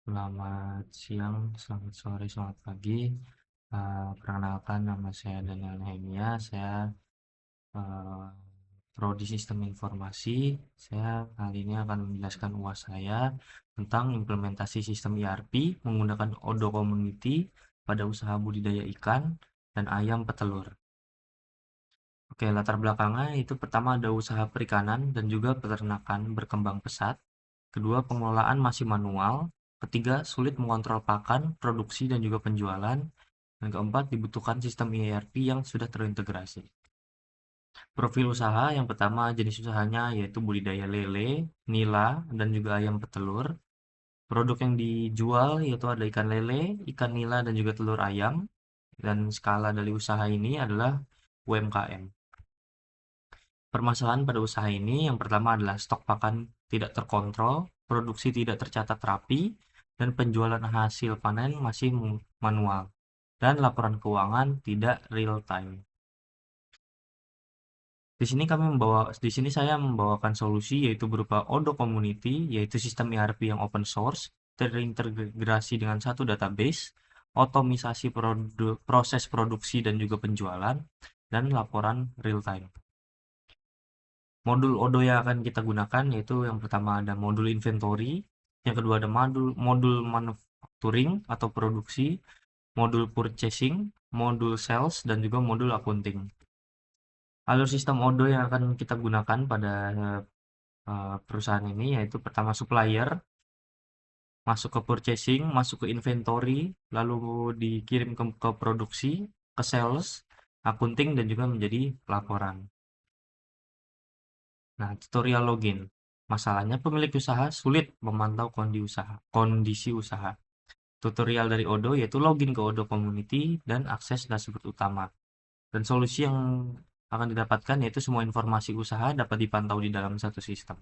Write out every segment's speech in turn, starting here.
Selamat siang, selamat sore, selamat pagi. Perkenalkan nama saya Daniel Nehemia. Saya eh, Prodi Sistem Informasi. Saya kali ini akan menjelaskan UAS saya tentang implementasi sistem ERP menggunakan Odoo Community pada usaha budidaya ikan dan ayam petelur. Oke, latar belakangnya itu pertama ada usaha perikanan dan juga peternakan berkembang pesat. Kedua, pengelolaan masih manual. Ketiga, sulit mengontrol pakan, produksi, dan juga penjualan. Dan keempat, dibutuhkan sistem ERP yang sudah terintegrasi. Profil usaha yang pertama jenis usahanya yaitu budidaya lele, nila, dan juga ayam petelur. Produk yang dijual yaitu ada ikan lele, ikan nila, dan juga telur ayam. Dan skala dari usaha ini adalah UMKM. Permasalahan pada usaha ini yang pertama adalah stok pakan tidak terkontrol, produksi tidak tercatat rapi, dan penjualan hasil panen masih manual, dan laporan keuangan tidak real time. Di sini saya membawakan solusi yaitu berupa Odoo Community, yaitu sistem ERP yang open source, terintegrasi dengan satu database, otomisasi proses produksi dan juga penjualan, dan laporan real time. Modul Odoo yang akan kita gunakan yaitu yang pertama ada modul inventory, yang kedua ada modul manufacturing atau produksi, modul purchasing, modul sales, dan juga modul accounting. Alur sistem Odoo yang akan kita gunakan pada perusahaan ini yaitu pertama supplier, masuk ke purchasing, masuk ke inventory, lalu dikirim ke produksi, ke sales, accounting, dan juga menjadi laporan. Nah, tutorial login. Masalahnya pemilik usaha sulit memantau kondisi usaha. Tutorial dari Odoo yaitu login ke Odoo Community dan akses dashboard utama. Dan solusi yang akan didapatkan yaitu semua informasi usaha dapat dipantau di dalam satu sistem.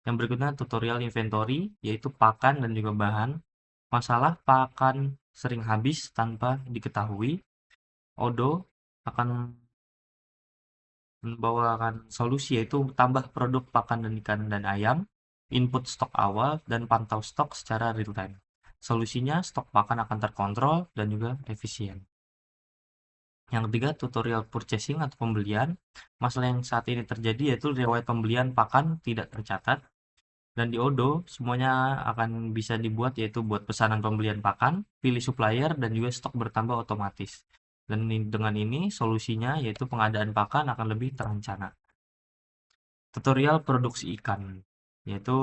Yang berikutnya tutorial inventory yaitu pakan dan juga bahan. Masalah pakan sering habis tanpa diketahui. Odoo akan membawakan solusi yaitu tambah produk pakan dan ikan dan ayam, input stok awal, dan pantau stok secara real time. Solusinya, stok pakan akan terkontrol dan juga efisien. Yang ketiga, tutorial purchasing atau pembelian. Masalah yang saat ini terjadi yaitu riwayat pembelian pakan tidak tercatat. Dan di Odoo, semuanya akan bisa dibuat yaitu buat pesanan pembelian pakan, pilih supplier, dan juga stok bertambah otomatis. Dan dengan ini solusinya yaitu pengadaan pakan akan lebih terencana. Tutorial produksi ikan, yaitu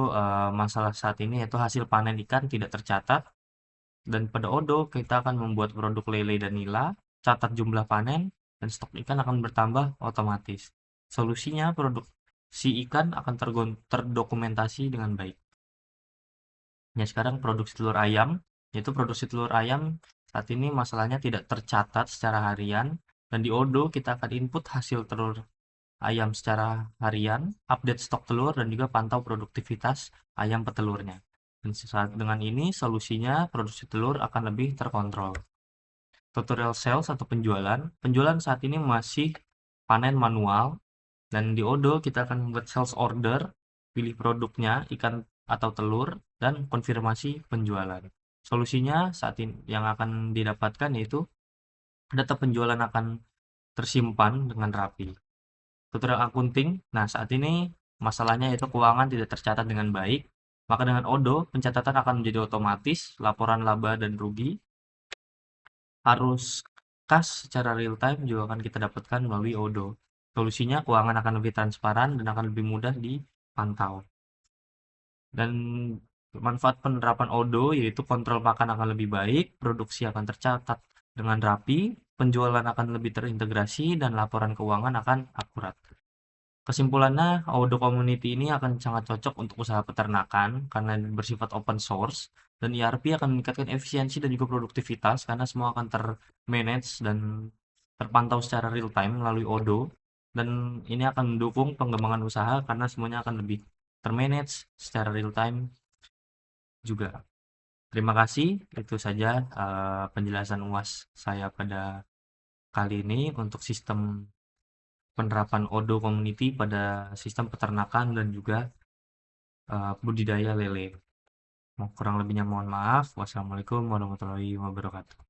masalah saat ini yaitu hasil panen ikan tidak tercatat, dan pada Odoo kita akan membuat produk lele dan nila, catat jumlah panen, dan stok ikan akan bertambah otomatis. Solusinya produksi ikan akan terdokumentasi dengan baik. Ya, sekarang produksi telur ayam, yaitu produksi telur ayam saat ini masalahnya tidak tercatat secara harian, dan di Odoo kita akan input hasil telur ayam secara harian, update stok telur, dan juga pantau produktivitas ayam petelurnya. Dan dengan ini solusinya produksi telur akan lebih terkontrol. Tutorial sales atau penjualan. Penjualan saat ini masih panen manual, dan di Odoo kita akan membuat sales order, pilih produknya, ikan atau telur, dan konfirmasi penjualan. Solusinya saat ini yang akan didapatkan yaitu data penjualan akan tersimpan dengan rapi. Tutorial accounting. Nah, saat ini masalahnya itu keuangan tidak tercatat dengan baik. Maka dengan Odoo, pencatatan akan menjadi otomatis, laporan laba dan rugi, arus kas secara real time juga akan kita dapatkan melalui Odoo. Solusinya keuangan akan lebih transparan dan akan lebih mudah dipantau. Dan manfaat penerapan Odoo yaitu kontrol pakan akan lebih baik, produksi akan tercatat dengan rapi, penjualan akan lebih terintegrasi, dan laporan keuangan akan akurat. Kesimpulannya, Odoo Community ini akan sangat cocok untuk usaha peternakan karena bersifat open source, dan ERP akan meningkatkan efisiensi dan juga produktivitas karena semua akan termanage dan terpantau secara real time melalui Odoo, dan ini akan mendukung pengembangan usaha karena semuanya akan lebih termanage secara real time juga. Terima kasih, itu saja penjelasan UAS saya pada kali ini untuk sistem penerapan Odoo Community pada sistem peternakan dan juga budidaya lele. Kurang lebihnya mohon maaf. Wassalamualaikum warahmatullahi wabarakatuh.